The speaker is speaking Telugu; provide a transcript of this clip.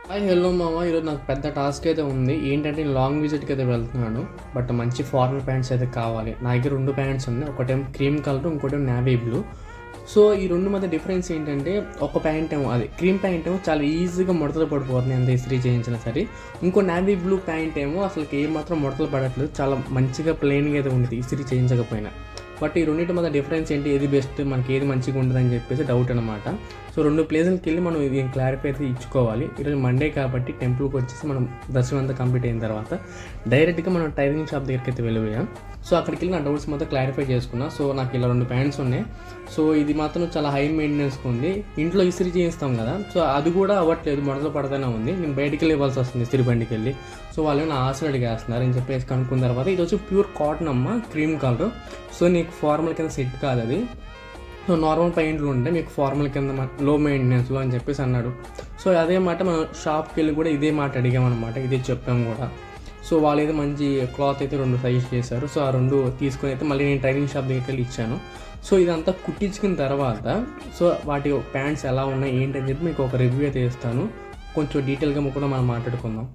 హాయ్ హలో మామ, ఈరోజు నాకు పెద్ద టాస్క్ అయితే ఉంది. ఏంటంటే నేను లాంగ్ విజిట్కి అయితే వెళ్తున్నాను. బట్ మంచి ఫార్మల్ ప్యాంట్స్ అయితే కావాలి. నా దగ్గర 2 ప్యాంట్స్ ఉన్నాయి. ఒకటేమో క్రీమ్ కలర్, ఇంకోటేమో నేవీ బ్లూ. సో ఈ రెండు మధ్య డిఫరెన్స్ ఏంటంటే, ఒక ప్యాంట్ ఏమో అది క్రీమ్ ప్యాంట్ ఏమో చాలా ఈజీగా ముడతలు పడిపోతుంది ఎంత ఇస్త్రీ చేయించినా సరే. ఇంకో నేవీ బ్లూ ప్యాంట్ ఏమో అసలు ఏమాత్రం ముడతలు పడట్లేదు, చాలా మంచిగా ప్లెయిన్గా అయితే ఉంది ఇస్త్రీ చేయించకపోయినా. బట్ ఈ రెండింటి మధ్య డిఫరెన్స్ ఏంటి, ఏది బెస్ట్, మనకి ఏది మంచిగా ఉంటుందని చెప్పేసి డౌట్ అనమాట. సో 2 ప్లేసులకి వెళ్ళి మనం ఇది క్లారిఫై అయితే ఇచ్చుకోవాలి. ఈరోజు మండే కాబట్టి టెంపుల్కి వచ్చేసి మనం దర్శనం అంతా కంప్లీట్ అయిన తర్వాత డైరెక్ట్గా మనం టైలరింగ్ షాప్ దగ్గరికి అయితే వెళ్ళిపోయాం. సో అక్కడికి వెళ్ళి నా డౌట్స్ మొత్తం క్లారిఫై చేసుకున్నా. సో నాకు ఇలా 2 ప్యాంట్స్ ఉన్నాయి. సో ఇది మాత్రం చాలా హై మెయింటెనెన్స్గా ఉంది. ఇంట్లో ఇస్త్రీ చేయిస్తాం కదా, సో అది కూడా అవ్వట్లేదు, మొదలు పడతానే ఉంది. నేను బయటికి వెళ్ళి ఇవ్వాల్సి వస్తుంది ఇస్త్రీ బండికి వెళ్ళి. సో వాళ్ళు నా ఆశలు అడిగేస్తున్నారు అని చెప్పేసి కనుక్కున్న తర్వాత, ఇది వచ్చి ప్యూర్ కాటన్ అమ్మ, క్రీమ్ కలర్. సో నీకు ఫార్మల్ కింద సెట్ కాదు అది. సో నార్మల్ పెయింట్లు ఉంటే మీకు ఫార్మల్ కింద లో మెయింటెనెన్స్లో అని చెప్పేసి అన్నాడు. సో అదే మాట మనం షాప్కి వెళ్ళి కూడా ఇదే మాట అడిగామన్నమాట, ఇదే చెప్పాము కూడా. సో వాళ్ళు అయితే మంచి క్లాత్ అయితే 2 సజెస్ట్ చేశారు. సో ఆ 2 తీసుకొని అయితే మళ్ళీ నేను ట్రైనింగ్ షాప్ దగ్గరికి వెళ్ళి ఇచ్చాను. సో ఇదంతా కుట్టించుకున్న తర్వాత సో వాటి ప్యాంట్స్ ఎలా ఉన్నాయి ఏంటని చెప్పి మీకు ఒక రివ్యూ అయితే ఇస్తాను. కొంచెం డీటెయిల్గా కూడా మనం మాట్లాడుకుందాం.